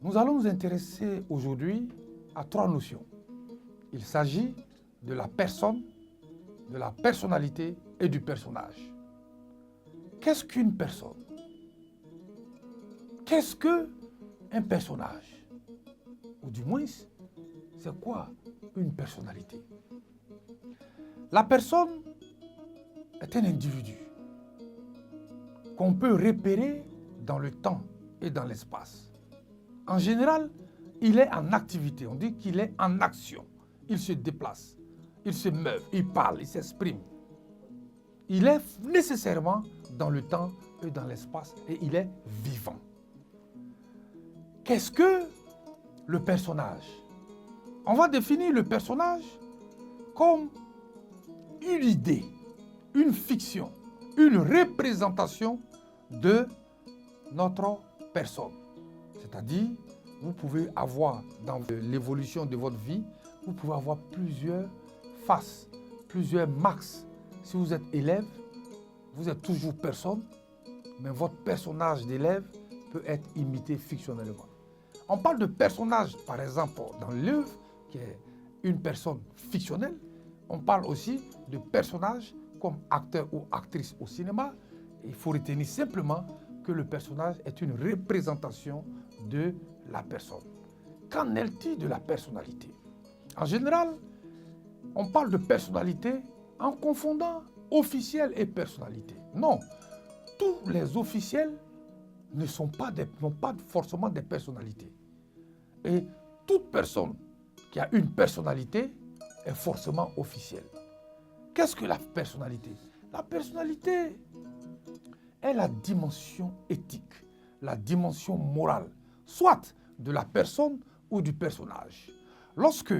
Nous allons nous intéresser aujourd'hui à trois notions. Il s'agit de la personne, de la personnalité et du personnage. Qu'est-ce qu'une personne? Qu'est-ce qu'un personnage? Ou du moins, c'est quoi une personnalité? La personne est un individu qu'on peut repérer dans le temps et dans l'espace. En général, il est en activité. On dit qu'il est en action. Il se déplace, il se meut, il parle, il s'exprime. Il est nécessairement dans le temps et dans l'espace et il est vivant. Qu'est-ce que le personnage? On va définir le personnage comme une idée, une fiction, une représentation de notre personne. C'est-à-dire, vous pouvez avoir dans l'évolution de votre vie, vous pouvez avoir plusieurs faces, plusieurs marques. Si vous êtes élève, vous êtes toujours personne, mais votre personnage d'élève peut être imité fictionnellement. On parle de personnage, par exemple, dans l'œuvre, qui est une personne fictionnelle. On parle aussi de personnage comme acteur ou actrice au cinéma. Il faut retenir simplement que le personnage est une représentation de la personne. Qu'en est-il de la personnalité? En général, on parle de personnalité en confondant officiel et personnalité. Non, tous les officiels n'ont pas forcément des personnalités. Et toute personne qui a une personnalité est forcément officielle. Qu'est-ce que la personnalité? La personnalité est la dimension éthique, la dimension morale, soit de la personne ou du personnage. Lorsque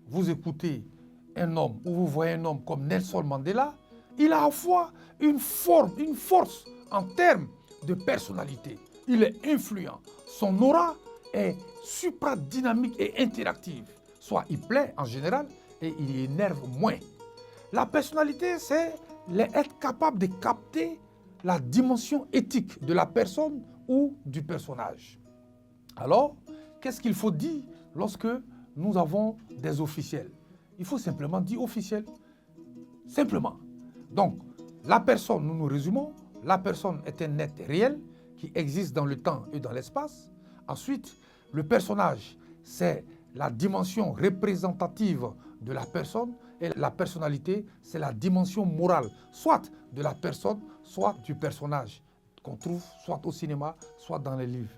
vous écoutez un homme ou vous voyez un homme comme Nelson Mandela, il a à la fois une force en termes de personnalité. Il est influent. Son aura est supradynamique et interactive. Soit il plaît en général et il énerve moins. La personnalité, c'est être capable de capter la dimension éthique de la personne ou du personnage. Alors, qu'est-ce qu'il faut dire lorsque nous avons des officiels? Il faut simplement dire officiel. Simplement. Donc, la personne, nous résumons, la personne est un être réel qui existe dans le temps et dans l'espace. Ensuite, le personnage, c'est la dimension représentative de la personne et la personnalité, c'est la dimension morale, soit de la personne, soit du personnage qu'on trouve soit au cinéma, soit dans les livres.